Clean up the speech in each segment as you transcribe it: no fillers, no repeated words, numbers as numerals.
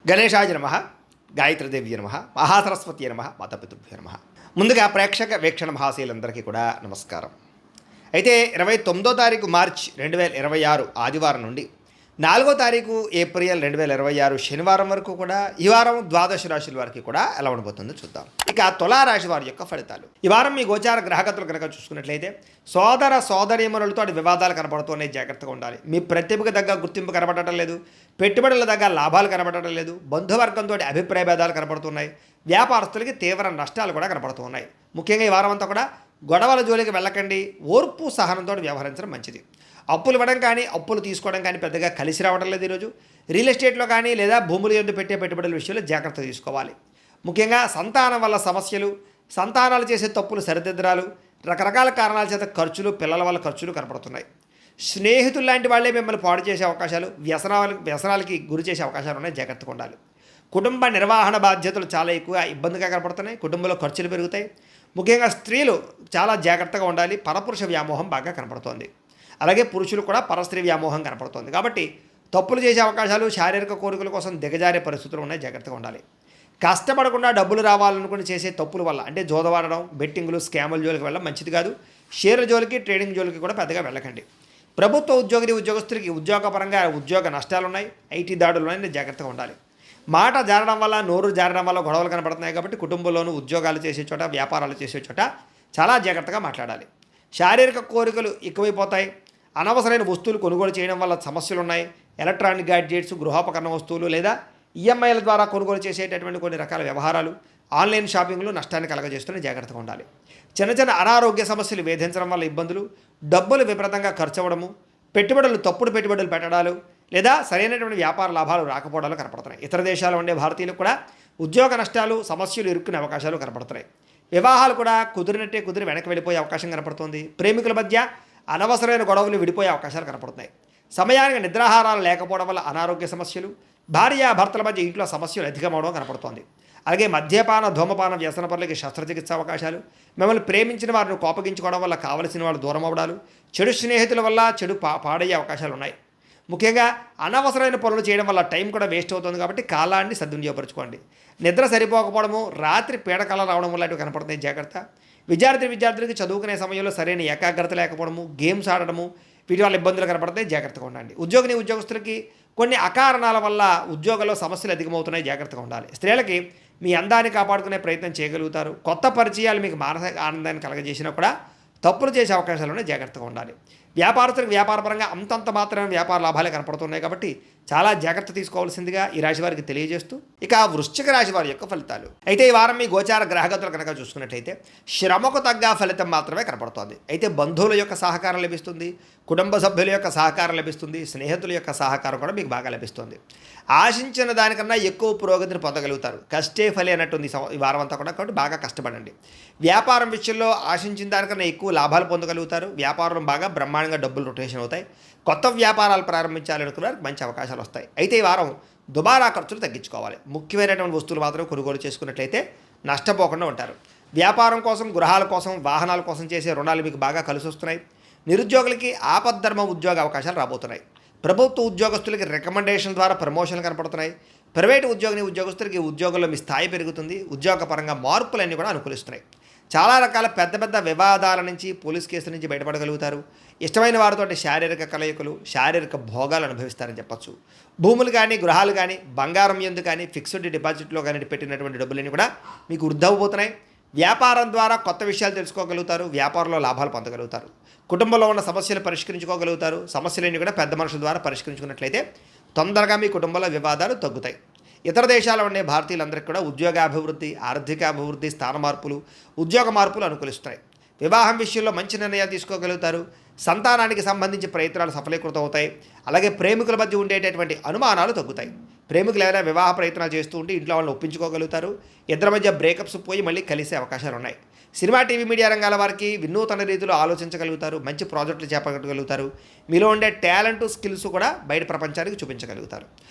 గణేశాయ నమ, గాయత్రీదేవి నమ, మహాసరస్వతి నమ, మాతాపితృభ్యో నమ. ముందుగా ప్రేక్షక వీక్షణ మహాశీలందరికీ కూడా నమస్కారం. అయితే 29వ తారీఖు మార్చి 2026 ఆదివారం నుండి 4వ తారీఖు ఏప్రిల్ 2026 శనివారం వరకు కూడా ఈ వారం ద్వాదశ రాశుల వారికి కూడా ఎలా ఉండబోతుందో చూద్దాం. ఇక తులారాశి వారి యొక్క ఫలితాలు. ఈ వారం మీ గోచార గ్రహగతులు కనుక చూసుకున్నట్లయితే సోదర సోదరీమణులతో వివాదాలు కనపడుతున్నాయి, జాగ్రత్తగా ఉండాలి. మీ ప్రతిభకు తగ్గ గుర్తింపు కనపడటం లేదు, పెట్టుబడుల దగ్గర లాభాలు కనపడటం లేదు, బంధువర్గంతో అభిప్రాయ భేదాలు కనపడుతున్నాయి, వ్యాపారస్తులకి తీవ్ర నష్టాలు కూడా కనపడుతున్నాయి. ముఖ్యంగా ఈ వారం అంతా కూడా గొడవల జోలికి వెళ్ళకండి, ఓర్పు సహనంతో వ్యవహరించడం మంచిది. అప్పులు ఇవ్వడం కానీ అప్పులు తీసుకోవడం కానీ పెద్దగా కలిసి రావడం లేదు. ఈరోజు రియల్ ఎస్టేట్లో కానీ లేదా భూముల యొద్ద పెట్టే పెట్టుబడుల విషయంలో జాగ్రత్త తీసుకోవాలి. ముఖ్యంగా సంతానం వల్ల సమస్యలు, సంతానాలు చేసే తప్పులు సరిదిద్దరాలు, రకరకాల కారణాల చేత ఖర్చులు, పిల్లల వల్ల ఖర్చులు కనపడుతున్నాయి. స్నేహితులు లాంటి వాళ్ళే మిమ్మల్ని పాడు చేసే అవకాశాలు, వ్యసనాలకి గురి చేసే అవకాశాలు ఉన్నాయి, జాగ్రత్తగా ఉండాలి. కుటుంబ నిర్వహణ బాధ్యతలు చాలా ఎక్కువ ఇబ్బందిగా కనపడుతున్నాయి, కుటుంబంలో ఖర్చులు పెరుగుతాయి. ముఖ్యంగా స్త్రీలు చాలా జాగ్రత్తగా ఉండాలి, పరపురుష వ్యామోహం బాగా కనపడుతోంది. అలాగే పురుషులు కూడా పరస్త్రీ వ్యామోహం కనపడుతోంది. కాబట్టి తప్పులు చేసే అవకాశాలు, శారీరక కోరికల కోసం దిగజారే పరిస్థితులు ఉన్నాయి, జాగ్రత్తగా ఉండాలి. కష్టపడకుండా డబ్బులు రావాలనుకుని చేసే తప్పుల వల్ల అంటే జోదవాడడం, బెట్టింగులు, స్కాముల జోలికి వెళ్ళడం మంచిది కాదు. షేర్ల జోలికి, ట్రేడింగ్ జోలికి కూడా పెద్దగా వెళ్ళకండి. ప్రభుత్వ ఉద్యోగస్తులకి ఉద్యోగపరంగా ఉద్యోగ నష్టాలు ఉన్నాయి, ఐటీ దాడులు ఉన్నాయి, జాగ్రత్తగా ఉండాలి. మాట జారడం వల్ల, నోరు జారడం వల్ల గొడవలు కనపడుతున్నాయి. కాబట్టి కుటుంబంలోనూ ఉద్యోగాలు చేసే చోట, వ్యాపారాలు చేసే చోట చాలా జాగ్రత్తగా మాట్లాడాలి. శారీరక కోరికలు ఎక్కువైపోతాయి. అనవసరమైన వస్తువులు కొనుగోలు చేయడం వల్ల సమస్యలు ఉన్నాయి. ఎలక్ట్రానిక్ గ్యాడ్జెట్స్, గృహోపకరణ వస్తువులు లేదా ఈఎంఐల ద్వారా కొనుగోలు చేసేటటువంటి కొన్ని రకాల వ్యవహారాలు, ఆన్లైన్ షాపింగ్లు నష్టాన్ని కలగజేస్తూనే జాగ్రత్తగా ఉండాలి. చిన్న చిన్న అనారోగ్య సమస్యలు వేధించడం వల్ల ఇబ్బందులు, డబ్బులు విపరీతంగా ఖర్చు అవ్వడము, తప్పుడు పెట్టుబడులు పెట్టడాలు లేదా సరైనటువంటి వ్యాపార లాభాలు రాకపోవడాలు కనపడుతున్నాయి. ఇతర దేశాల్లో ఉండే భారతీయులకు కూడా ఉద్యోగ నష్టాలు, సమస్యలు ఇరుక్కునే అవకాశాలు కనపడుతున్నాయి. వివాహాలు కూడా కుదిరి వెనక్కి వెళ్ళిపోయే అవకాశం కనపడుతుంది. ప్రేమికుల మధ్య అనవసరమైన గొడవలు విడిపోయే అవకాశాలు కనపడుతున్నాయి. సమయానికి నిద్రాహారాలు లేకపోవడం వల్ల అనారోగ్య సమస్యలు, భార్యాభర్తల మధ్య ఇంట్లో సమస్యలు అధికమవడం కనపడుతోంది. అలాగే మద్యపాన, ధూమపాన వ్యసన పనులకి శస్త్రచికిత్స అవకాశాలు, మిమ్మల్ని ప్రేమించిన వారిని కోపగించుకోవడం వల్ల కావలసిన వాళ్ళు దూరం అవ్వడాలు, చెడు స్నేహితుల వల్ల చెడు పాడయ్యే అవకాశాలు ఉన్నాయి. ముఖ్యంగా అనవసరమైన పనులు చేయడం వల్ల టైం కూడా వేస్ట్ అవుతుంది. కాబట్టి కాలాన్ని సద్వినియోగపరచుకోండి. నిద్ర సరిపోకపోవడము, రాత్రి పీడకల రావడం లాంటివి కనపడుతున్నాయి, జాగ్రత్త. విద్యార్థులకి చదువుకునే సమయంలో సరైన ఏకాగ్రత లేకపోవడము, గేమ్స్ ఆడడము, వీటి వల్ల ఇబ్బందులు కనపడతాయి, జాగ్రత్తగా ఉండండి. ఉద్యోగస్తులకి కొన్ని అకారణాల వల్ల ఉద్యోగంలో సమస్యలు అధికమవుతున్నాయి, జాగ్రత్తగా ఉండాలి. స్త్రీలకి మీ అందాన్ని కాపాడుకునే ప్రయత్నం చేయగలుగుతారు. కొత్త పరిచయాలు మీకు మానసిక ఆనందాన్ని కలగజేసినా కూడా తప్పులు చేసే అవకాశాలు ఉన్నాయి, జాగ్రత్తగా ఉండాలి. వ్యాపారస్తులకు వ్యాపారపరంగా అంతంత మాత్రమే వ్యాపార లాభాలే కనపడుతున్నాయి. కాబట్టి చాలా జాగ్రత్త తీసుకోవాల్సిందిగా ఈ రాశి వారికి తెలియజేస్తూ ఇక వృశ్చిక రాశి వారి యొక్క ఫలితాలు. అయితే ఈ వారం మీ గోచార గ్రహగతులు కనుక చూసుకున్నట్లయితే శ్రమకు తగ్గ ఫలితం మాత్రమే కనపడుతోంది. అయితే బంధువుల యొక్క సహకారం లభిస్తుంది, కుటుంబ సభ్యుల యొక్క సహకారం లభిస్తుంది, స్నేహితుల యొక్క సహకారం కూడా మీకు బాగా లభిస్తుంది. ఆశించిన దానికన్నా ఎక్కువ పురోగతిని పొందగలుగుతారు. కష్టే ఫలి అన్నట్టుంది ఈ వారం అంతా కూడా. కాబట్టి బాగా కష్టపడండి. వ్యాపారం విషయంలో ఆశించిన దానికన్నా ఎక్కువ లాభాలు పొందగలుగుతారు. వ్యాపారం బాగా బ్రహ్మాండంగా డబ్బులు రొటేషన్ అవుతాయి. కొత్త వ్యాపారాలు ప్రారంభించాలనుకున్న మంచి అవకాశాలు వస్తాయి. అయితే ఈ వారం దుబారా ఖర్చులు తగ్గించుకోవాలి. ముఖ్యమైనటువంటి వస్తువులు మాత్రం కొనుగోలు చేసుకున్నట్లయితే నష్టపోకుండా ఉంటారు. వ్యాపారం కోసం, గృహాల కోసం, వాహనాల కోసం చేసే రుణాలు మీకు బాగా కలిసి వస్తున్నాయి. నిరుద్యోగులకి ఆపద్ధర్మ ఉద్యోగ అవకాశాలు రాబోతున్నాయి. ప్రభుత్వ ఉద్యోగస్తులకి రికమెండేషన్ ద్వారా ప్రమోషన్లు కనపడుతున్నాయి. ప్రైవేటు ఉద్యోగస్తులకి ఉద్యోగంలో మీ స్థాయి పెరుగుతుంది. ఉద్యోగపరంగా మార్పులన్నీ కూడా అనుకూలిస్తున్నాయి. చాలా రకాల పెద్ద వివాదాల నుంచి, పోలీస్ కేసుల నుంచి బయటపడగలుగుతారు. ఇష్టమైన వారితోటి శారీరక కలయికలు, శారీరక భోగాలు అనుభవిస్తారని చెప్పచ్చు. భూములు కానీ, గృహాలు కానీ, బంగారం ఎందు కానీ, ఫిక్స్డ్ డిపాజిట్లో కానీ పెట్టినటువంటి డబ్బులన్నీ కూడా మీకు వృద్ధవబోతున్నాయి. వ్యాపారం ద్వారా కొత్త విషయాలు తెలుసుకోగలుగుతారు. వ్యాపారంలో లాభాలు పొందగలుగుతారు. కుటుంబంలో ఉన్న సమస్యలు పరిష్కరించుకోగలుగుతారు. సమస్యలన్నీ కూడా పెద్ద మనుషుల ద్వారా పరిష్కరించుకున్నట్లయితే తొందరగా మీ కుటుంబంలో వివాదాలు తగ్గుతాయి. ఇతర దేశాల్లో ఉండే భారతీయులందరికీ కూడా ఉద్యోగాభివృద్ధి, ఆర్థికాభివృద్ధి, స్థాన మార్పులు, ఉద్యోగ మార్పులు అనుకూలిస్తాయి. వివాహం విషయంలో మంచి నిర్ణయాలు తీసుకోగలుగుతారు. సంతానానికి సంబంధించి ప్రయత్నాలు సఫలీకృతం అవుతాయి. అలాగే ప్రేమికుల మధ్య ఉండేటటువంటి అనుమానాలు తగ్గుతాయి. ప్రేమికులు ఏదైనా వివాహ ప్రయత్నాలు చేస్తూ ఉంటే ఇంట్లో వాళ్ళని ఒప్పించుకోగలుగుతారు. ఇద్దరి మధ్య బ్రేకప్స్ పోయి మళ్ళీ కలిసే అవకాశాలు ఉన్నాయి. సినిమా టీవీ మీడియా రంగాల వారికి వినూతన రీతిలో ఆలోచించగలుగుతారు, మంచి ప్రాజెక్టులు చేపట్టగలుగుతారు, మీలో ఉండే టాలెంట్ స్కిల్స్ కూడా బయట ప్రపంచానికి చూపించగలుగుతారు.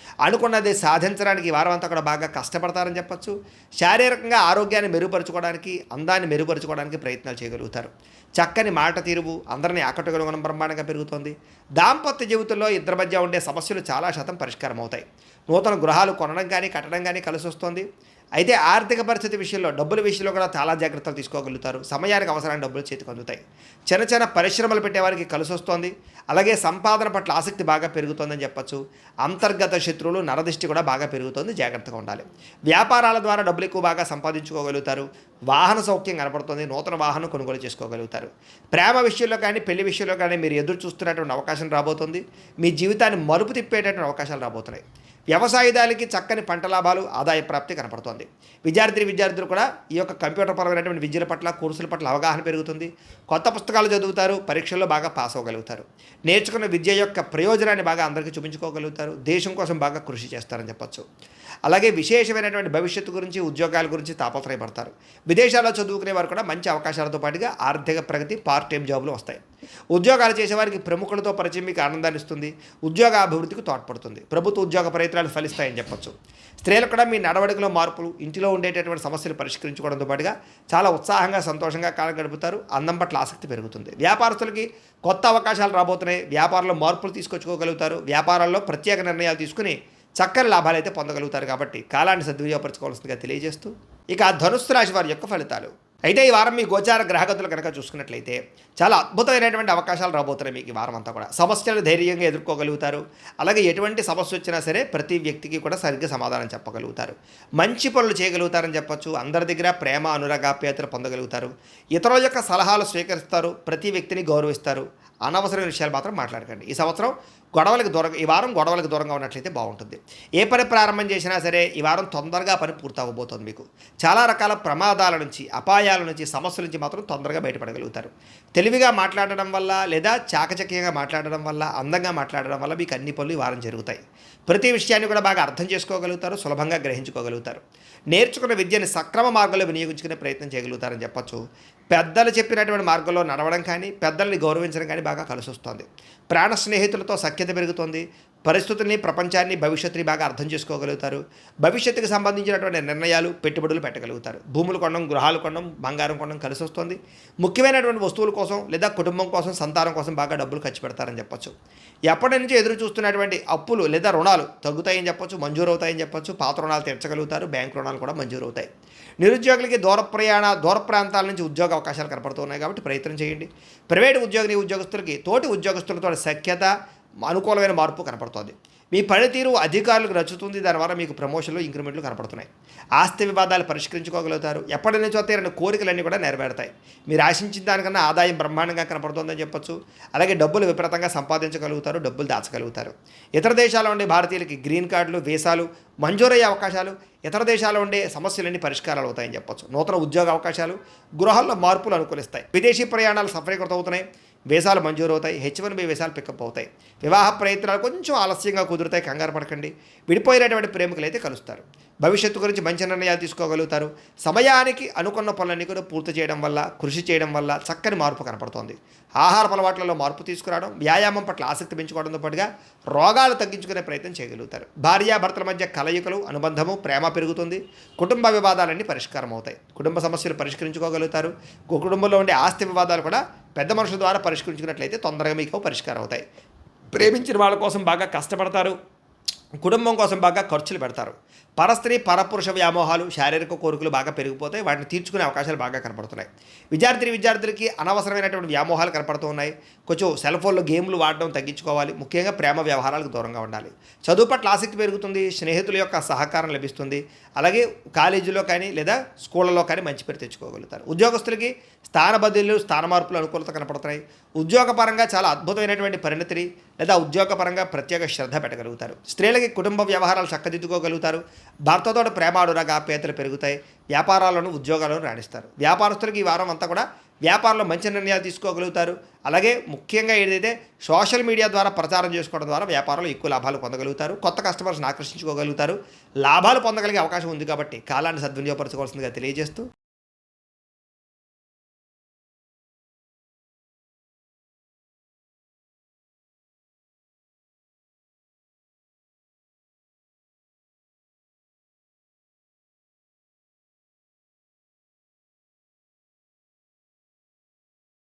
అనుకున్నది సాధించడానికి ఈ వారం అంతా కూడా బాగా కష్టపడతారని చెప్పచ్చు. శారీరకంగా ఆరోగ్యాన్ని మెరుగుపరుచుకోవడానికి, అందాన్ని మెరుగుపరుచుకోవడానికి ప్రయత్నాలు చేయగలుగుతారు. చక్కని మాట తీరువు అందరినీ ఆకట్టుకోవడం గుణం బ్రహ్మాండంగా పెరుగుతుంది. దాంపత్య జీవితంలో ఇద్దరి మధ్య ఉండే సమస్యలు చాలా శాతం పరిష్కారం అవుతాయి. నూతన గృహాలు కొనడం కానీ కట్టడం కానీ కలిసి వస్తుంది. అయితే ఆర్థిక పరిస్థితి విషయంలో డబ్బుల విషయంలో కూడా చాలా జాగ్రత్తలు తీసుకోగలుగుతారు. సమయానికి అవసరమైన డబ్బులు చేతికి అందుతాయి. చిన్న చిన్న పరిశ్రమలు పెట్టేవారికి కలిసి వస్తుంది. అలాగే సంపాదన పట్ల ఆసక్తి బాగా పెరుగుతుందని చెప్పచ్చు. అంతర్గత శత్రువులు నరదిష్టి కూడా బాగా పెరుగుతుంది, జాగ్రత్తగా ఉండాలి. వ్యాపారాల ద్వారా డబ్బులు ఎక్కువ బాగా సంపాదించుకోగలుగుతారు. వాహన సౌఖ్యం కనపడుతుంది, నూతన వాహనం కొనుగోలు చేసుకోగలుగుతారు. ప్రేమ విషయంలో కానీ పెళ్లి విషయంలో కానీ మీరు ఎదురు చూస్తున్నటువంటి అవకాశం రాబోతుంది. మీ జీవితాన్ని మలుపు తిప్పేటటువంటి అవకాశాలు రాబోతున్నాయి. వ్యవసాయదారులకి చక్కని పంట లాభాలు, ఆదాయ ప్రాప్తి కనపడుతోంది. విద్యార్థులు కూడా ఈ యొక్క కంప్యూటర్ పరమైనటువంటి విద్యల పట్ల, కోర్సుల పట్ల అవగాహన పెరుగుతుంది. కొత్త పుస్తకాలు చదువుతారు, పరీక్షల్లో బాగా పాస్ అవ్వగలుగుతారు. నేర్చుకున్న విద్య యొక్క ప్రయోజనాన్ని బాగా అందరికీ చూపించుకోగలుగుతారు. దేశం కోసం బాగా కృషి చేస్తారని చెప్పచ్చు. అలాగే విశేషమైనటువంటి భవిష్యత్తు గురించి, ఉద్యోగాల గురించి తాపత్రయపడతారు. విదేశాల్లో చదువుకునే వారు కూడా మంచి అవకాశాలతో పాటుగా ఆర్థిక ప్రగతి, పార్ట్ టైం జాబులు వస్తాయి. ఉద్యోగాలు చేసేవారికి ప్రముఖులతో పరిచయం మీకు ఆనందాన్ని ఇస్తుంది. ఉద్యోగ అభివృద్ధికి తోడ్పడుతుంది. ప్రభుత్వ ఉద్యోగ ప్రయత్నాలు ఫలిస్తాయని చెప్పచ్చు. స్త్రీలకు కూడా మీ నడవడికలో మార్పులు, ఇంటిలో ఉండేటటువంటి సమస్యలు పరిష్కరించుకోవడంతో పాటుగా చాలా ఉత్సాహంగా, సంతోషంగా కాలం గడుపుతారు. అందం పట్ల ఆసక్తి పెరుగుతుంది. వ్యాపారస్తులకి కొత్త అవకాశాలు రాబోతున్నాయి. వ్యాపారంలో మార్పులు తీసుకొచ్చుకోగలుగుతారు. వ్యాపారాల్లో ప్రత్యేక నిర్ణయాలు తీసుకుని చక్కని లాభాలు అయితే పొందగలుగుతారు. కాబట్టి కాలాన్ని సద్వినియోగపరచుకోవాల్సిందిగా తెలియజేస్తూ ఇక ధనుస్సు రాశి వారి యొక్క ఫలితాలు. అయితే ఈ వారం మీ గోచార గ్రహగతులు కనుక చూసుకున్నట్లయితే చాలా అద్భుతమైనటువంటి అవకాశాలు రాబోతున్నాయి. మీకు ఈ వారం అంతా కూడా సమస్యలు ధైర్యంగా ఎదుర్కోగలుగుతారు. అలాగే ఎటువంటి సమస్య వచ్చినా సరే ప్రతి వ్యక్తికి కూడా సరిగ్గా సమాధానం చెప్పగలుగుతారు. మంచి పనులు చేయగలుగుతారని చెప్పచ్చు. అందరి దగ్గర ప్రేమ, అనురాగాప్యాయతలు పొందగలుగుతారు. ఇతరుల యొక్క సలహాలు స్వీకరిస్తారు. ప్రతి వ్యక్తిని గౌరవిస్తారు. అనవసరమైన విషయాలు మాత్రం మాట్లాడకండి. ఈ వారం గొడవలకు దూరంగా ఉన్నట్లయితే బాగుంటుంది. ఏ పని ప్రారంభం చేసినా సరే ఈ వారం తొందరగా పని పూర్తవబోతుంది. మీకు చాలా రకాల ప్రమాదాల నుంచి, అపాయాల నుంచి, సమస్యల నుంచి మాత్రం తొందరగా బయటపడగలుగుతారు. తెలివిగా మాట్లాడడం వల్ల లేదా చాకచక్యంగా మాట్లాడడం వల్ల, అందంగా మాట్లాడడం వల్ల మీకు అన్ని పనులు ఈ వారం జరుగుతాయి. ప్రతి విషయాన్ని కూడా బాగా అర్థం చేసుకోగలుగుతారు, సులభంగా గ్రహించుకోగలుగుతారు. నేర్చుకున్న విద్యని సక్రమ మార్గంలో వినియోగించుకునే ప్రయత్నం చేయగలుగుతారని చెప్పచ్చు. పెద్దలు చెప్పినటువంటి మార్గంలో నడవడం కానీ, పెద్దల్ని గౌరవించడం కానీ బాగా కలిసి వస్తుంది. ప్రాణ స్నేహితులతో సఖ్యత పెరుగుతుంది. పరిస్థితుల్ని, ప్రపంచాన్ని, భవిష్యత్తుని బాగా అర్థం చేసుకోగలుగుతారు. భవిష్యత్తుకు సంబంధించినటువంటి నిర్ణయాలు, పెట్టుబడులు పెట్టగలుగుతారు. భూములు కొనడం, గృహాలు కొనడం, బంగారం కొనడం కలిసి వస్తుంది. ముఖ్యమైనటువంటి వస్తువుల కోసం లేదా కుటుంబం కోసం, సంతానం కోసం బాగా డబ్బులు ఖర్చు పెడతారని చెప్పచ్చు. ఎప్పటి నుంచి ఎదురు చూస్తున్నటువంటి అప్పులు లేదా రుణాలు తగ్గుతాయని చెప్పచ్చు, మంజూరు అవుతాయని చెప్పచ్చు. పాత రుణాలు తీర్చగలుగుతారు. బ్యాంకు రుణాలు కూడా మంజూరు అవుతాయి. నిరుద్యోగులకి దూర ప్రాంతాల నుంచి ఉద్యోగ అవకాశాలు కనపడుతున్నాయి కాబట్టి ప్రయత్నం చేయండి. ప్రైవేటు ఉద్యోగస్తులకి తోటి ఉద్యోగస్తులతో సఖ్యత, అనుకూలమైన మార్పు కనపడుతుంది. మీ పనితీరు అధికారులకు నచ్చుతుంది. దానివల్ల మీకు ప్రమోషన్లు, ఇంక్రిమెంట్లు కనపడుతున్నాయి. ఆస్తి వివాదాలు పరిష్కరించుకోగలుగుతారు. ఎప్పటి నుంచో తీరని కోరికలన్నీ కూడా నెరవేరుతాయి. మీరు ఆశించిన దానికన్నా ఆదాయం బ్రహ్మాండంగా కనపడుతుందని చెప్పొచ్చు. అలాగే డబ్బులు విపరీతంగా సంపాదించగలుగుతారు, డబ్బులు దాచగలుగుతారు. ఇతర దేశాల్లో ఉండే భారతీయులకి గ్రీన్ కార్డులు, వీసాలు మంజూరయ్యే అవకాశాలు, ఇతర దేశాల్లో ఉండే సమస్యలన్నీ పరిష్కారాలు అవుతాయని చెప్పొచ్చు. నూతన ఉద్యోగ అవకాశాలు, గృహాల్లో మార్పులు అనుకూలిస్తాయి. విదేశీ ప్రయాణాలు సఫలీకృతం అవుతున్నాయి. వీసాలు మంజూరు అవుతాయి. H1B వీసాలు పికప్ అవుతాయి. వివాహ ప్రయత్నాలు కొంచెం ఆలస్యంగా కుదురుతాయి. కంగారు పడకండి. విడిపోయినటువంటి ప్రేమికులు అయితే కలుస్తారు. భవిష్యత్తు గురించి మంచి నిర్ణయాలు తీసుకోగలుగుతారు. సమయానికి అనుకున్న పనులన్నీ కూడా పూర్తి చేయడం వల్ల, కృషి చేయడం వల్ల చక్కని మార్పు కనపడుతోంది. ఆహార అలవాట్లలో మార్పు తీసుకురావడం, వ్యాయామం పట్ల ఆసక్తి పెంచుకోవడంతో పాటుగా రోగాలు తగ్గించుకునే ప్రయత్నం చేయగలుగుతారు. భార్యాభర్తల మధ్య కలయికలు, అనుబంధము, ప్రేమ పెరుగుతుంది. కుటుంబ వివాదాలన్నీ పరిష్కారం అవుతాయి. కుటుంబ సమస్యలు పరిష్కరించుకోగలుగుతారు. కుటుంబంలో ఉండే ఆస్తి వివాదాలు కూడా పెద్ద మనుషుల ద్వారా పరిష్కరించుకున్నట్లయితే తొందరగా మీకు పరిష్కారం అవుతాయి. ప్రేమించిన వాళ్ళ కోసం బాగా కష్టపడతారు. కుటుంబం కోసం బాగా ఖర్చులు పెడతారు. పరస్త్రీ పరపురుష వ్యామోహాలు, శారీరక కోరికలు బాగా పెరిగిపోతాయి. వాటిని తీర్చుకునే అవకాశాలు బాగా కనపడుతున్నాయి. విద్యార్థులకి అనవసరమైనటువంటి వ్యామోహాలు కనపడుతూ ఉన్నాయి. కొంచెం సెల్ ఫోన్లో గేమ్లు వాడడం తగ్గించుకోవాలి. ముఖ్యంగా ప్రేమ వ్యవహారాలకు దూరంగా ఉండాలి. చదువు పట్ల ఆసక్తి పెరుగుతుంది. స్నేహితుల యొక్క సహకారం లభిస్తుంది. అలాగే కాలేజీలో కానీ లేదా స్కూళ్ళలో కానీ మంచి పేరు తెచ్చుకోగలుగుతారు. ఉద్యోగస్తులకి స్థాన బదిలీలు, స్థాన మార్పులు అనుకూలత కనపడుతున్నాయి. ఉద్యోగపరంగా చాలా అద్భుతమైనటువంటి పరిణతిని లేదా ఉద్యోగపరంగా ప్రత్యేక శ్రద్ధ పెట్టగలుగుతారు. స్త్రీలకి కుటుంబ వ్యవహారాలు చక్కదిద్దుకోగలుగుతారు. భర్తతో ప్రేమ, అనురాగాప్యాయతలు పెరుగుతాయి. వ్యాపారాలను, ఉద్యోగాలను రాణిస్తారు. వ్యాపారస్తులకు ఈ వారం అంతా కూడా వ్యాపారంలో మంచి నిర్ణయాలు తీసుకోగలుగుతారు. అలాగే ముఖ్యంగా ఏదైతే సోషల్ మీడియా ద్వారా ప్రచారం చేసుకోవడం ద్వారా వ్యాపారంలో ఎక్కువ లాభాలు పొందగలుగుతారు. కొత్త కస్టమర్స్ని ఆకర్షించుకోగలుగుతారు. లాభాలు పొందగలిగే అవకాశం ఉంది కాబట్టి కాలాన్ని సద్వినియోగపరచుకోవాల్సిందిగా తెలియజేస్తూ